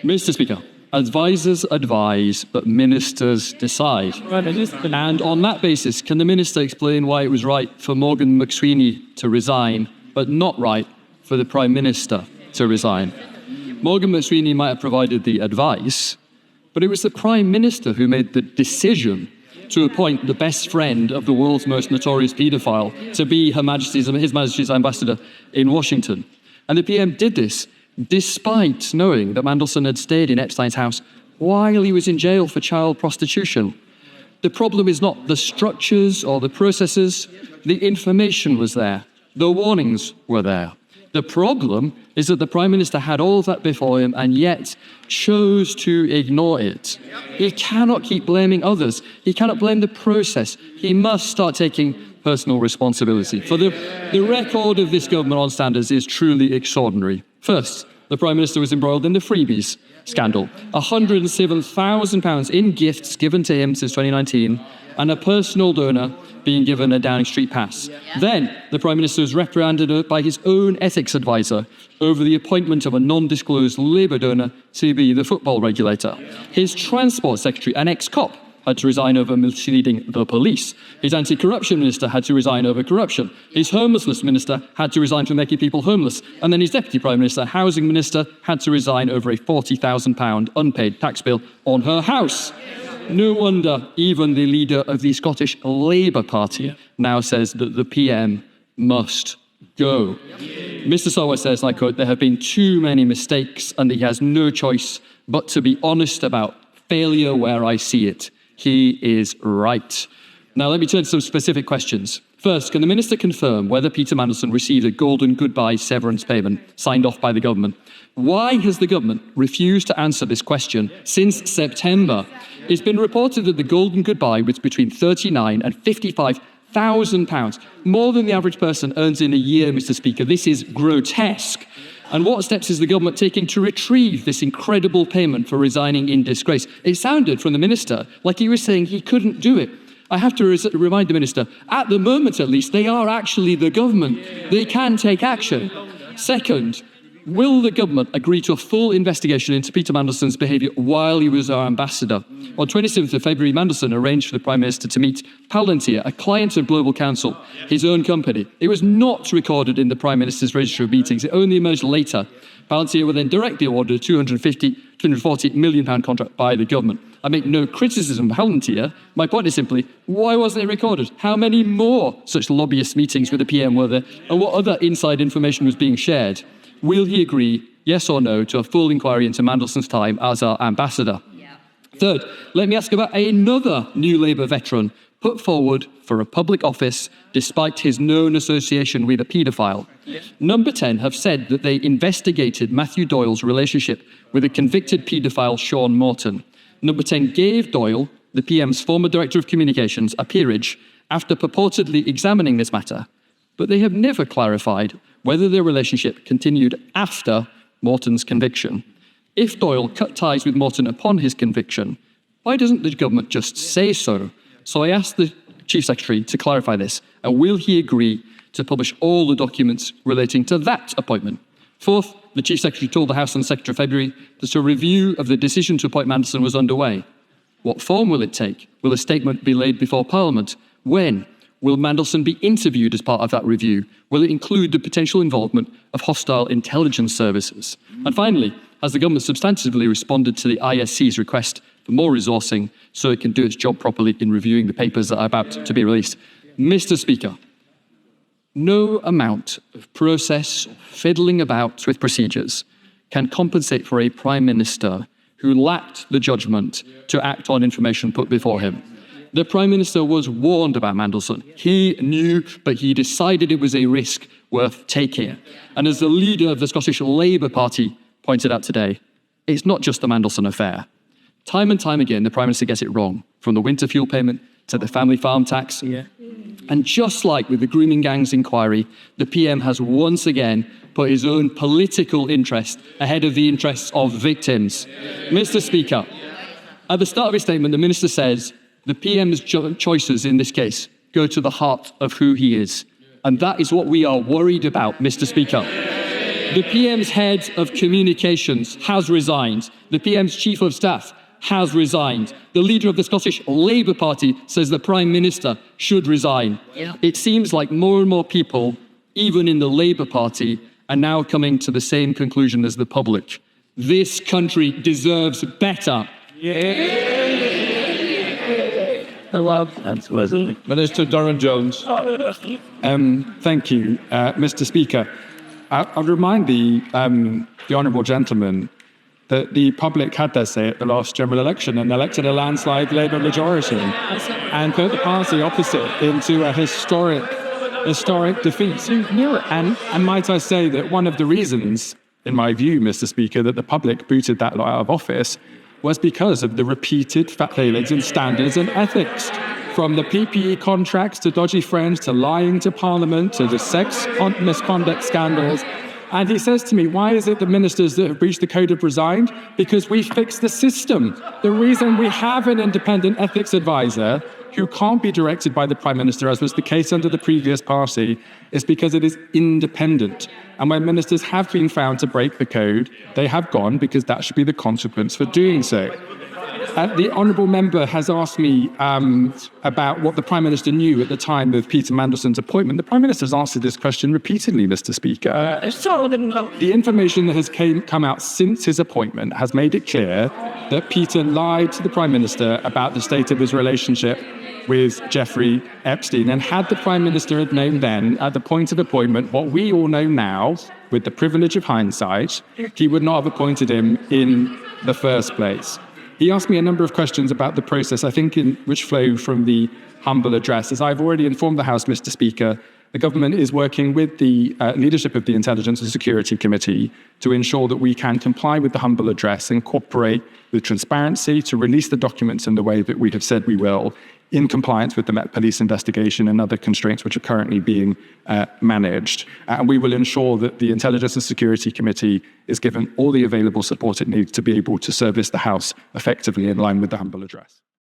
Mr. Speaker, advisers advise, but ministers decide. And on that basis, can the minister explain why it was right for Morgan McSweeney to resign, but not right for the Prime Minister to resign? Morgan McSweeney might have provided the advice, but it was the Prime Minister who made the decision to appoint the best friend of the world's most notorious paedophile to be His Majesty's ambassador in Washington. And the PM did this despite knowing that Mandelson had stayed in Epstein's house while he was in jail for child prostitution. The problem is not the structures or the processes. The information was there. The warnings were there. The problem is that the Prime Minister had all of that before him and yet chose to ignore it. He cannot keep blaming others. He cannot blame the process. He must start taking personal responsibility. For the record of this government on standards is truly extraordinary. First, the Prime Minister was embroiled in the freebies scandal. £107,000 in gifts given to him since 2019 and a personal donor being given a Downing Street pass. Then, the Prime Minister was reprimanded by his own ethics advisor over the appointment of a non-disclosed Labour donor to be the football regulator. His Transport Secretary, an ex-cop, had to resign over misleading the police. His anti-corruption minister had to resign over corruption. His homelessness minister had to resign for making people homeless. And then his deputy prime minister, housing minister, had to resign over a £40,000 unpaid tax bill on her house. No wonder even the leader of the Scottish Labour Party now says that the PM must go. Mr. Sarwar says, and I quote, "There have been too many mistakes and he has no choice but to be honest about failure where I see it. He is right." Now let me turn to some specific questions. First, can the Minister confirm whether Peter Mandelson received a golden goodbye severance payment signed off by the government? Why has the government refused to answer this question since September? It's been reported that the golden goodbye was between £39,000 and £55,000, more than the average person earns in a year, Mr. Speaker. This is grotesque. And what steps is the government taking to retrieve this incredible payment for resigning in disgrace? It sounded from the Minister like he was saying he couldn't do it. I have to remind the Minister, at the moment at least, they are actually the government. They can take action. Second, will the government agree to a full investigation into Peter Mandelson's behaviour while he was our ambassador? On 27th of February, Mandelson arranged for the Prime Minister to meet Palantir, a client of Global Counsel, his own company. It was not recorded in the Prime Minister's register of meetings. It only emerged later. Palantir were then directly awarded a £240 million contract by the government. I make no criticism of Palantir. My point is simply, why wasn't it recorded? How many more such lobbyist meetings with the PM were there? And what other inside information was being shared? Will he agree, yes or no, to a full inquiry into Mandelson's time as our ambassador? Third, let me ask about another New Labour veteran put forward for a public office despite his known association with a paedophile. Number 10 have said that they investigated Matthew Doyle's relationship with a convicted paedophile, Sean Morton. Number 10 gave Doyle, the PM's former Director of Communications, a peerage after purportedly examining this matter, but they have never clarified whether their relationship continued after Morton's conviction. If Doyle cut ties with Morton upon his conviction, why doesn't the government just say so? So I asked the Chief Secretary to clarify this, and will he agree to publish all the documents relating to that appointment? Fourth, the Chief Secretary told the House on the 2nd of February that a review of the decision to appoint Mandelson was underway. What form will it take? Will a statement be laid before Parliament? When? Will Mandelson be interviewed as part of that review? Will it include the potential involvement of hostile intelligence services? And finally, has the government substantively responded to the ISC's request for more resourcing so it can do its job properly in reviewing the papers that are about to be released? Mr. Speaker, no amount of process or fiddling about with procedures can compensate for a Prime Minister who lacked the judgment to act on information put before him. The Prime Minister was warned about Mandelson. He knew, but he decided it was a risk worth taking. And as the leader of the Scottish Labour Party pointed out today, it's not just the Mandelson affair. Time and time again, the Prime Minister gets it wrong, from the winter fuel payment to the family farm tax. And just like with the grooming gangs inquiry, the PM has once again put his own political interest ahead of the interests of victims. Mr. Speaker, at the start of his statement, the Minister says the PM's choices in this case go to the heart of who he is. And that is what we are worried about, Mr. Speaker. The PM's head of communications has resigned. The PM's chief of staff has resigned. The leader of the Scottish Labour Party says the Prime Minister should resign. Yeah. It seems like more and more people, even in the Labour Party, are now coming to the same conclusion as the public. This country deserves better. Minister Darren Jones. Thank you, Mr. Speaker. I'll remind the honourable gentleman that the public had their say at the last general election and elected a landslide Labour majority and put the party opposite into a historic defeat. And might I say that one of the reasons, in my view, Mr. Speaker, that the public booted that lot out of office was because of the repeated failings in standards and ethics. From the PPE contracts to dodgy friends to lying to Parliament to the sex misconduct scandals. And he says to me, why is it the ministers that have breached the code have resigned? Because we fixed the system. The reason we have an independent ethics advisor who can't be directed by the Prime Minister, as was the case under the previous party, is because it is independent. And when ministers have been found to break the code, they have gone because that should be the consequence for doing so. The honourable member has asked me about what the Prime Minister knew at the time of Peter Mandelson's appointment. The Prime Minister has answered this question repeatedly, Mr. Speaker. The information that has come out since his appointment has made it clear that Peter lied to the Prime Minister about the state of his relationship with Jeffrey Epstein. And had the Prime Minister had known then, at the point of appointment, what we all know now, with the privilege of hindsight, he would not have appointed him in the first place. He asked me a number of questions about the process, I think, which flow from the humble address. As I've already informed the House, Mr. Speaker, the government is working with the leadership of the Intelligence and Security Committee to ensure that we can comply with the humble address and cooperate with transparency to release the documents in the way that we have said we will, in compliance with the Met Police investigation and other constraints which are currently being managed. And we will ensure that the Intelligence and Security Committee is given all the available support it needs to be able to service the House effectively in line with the humble address.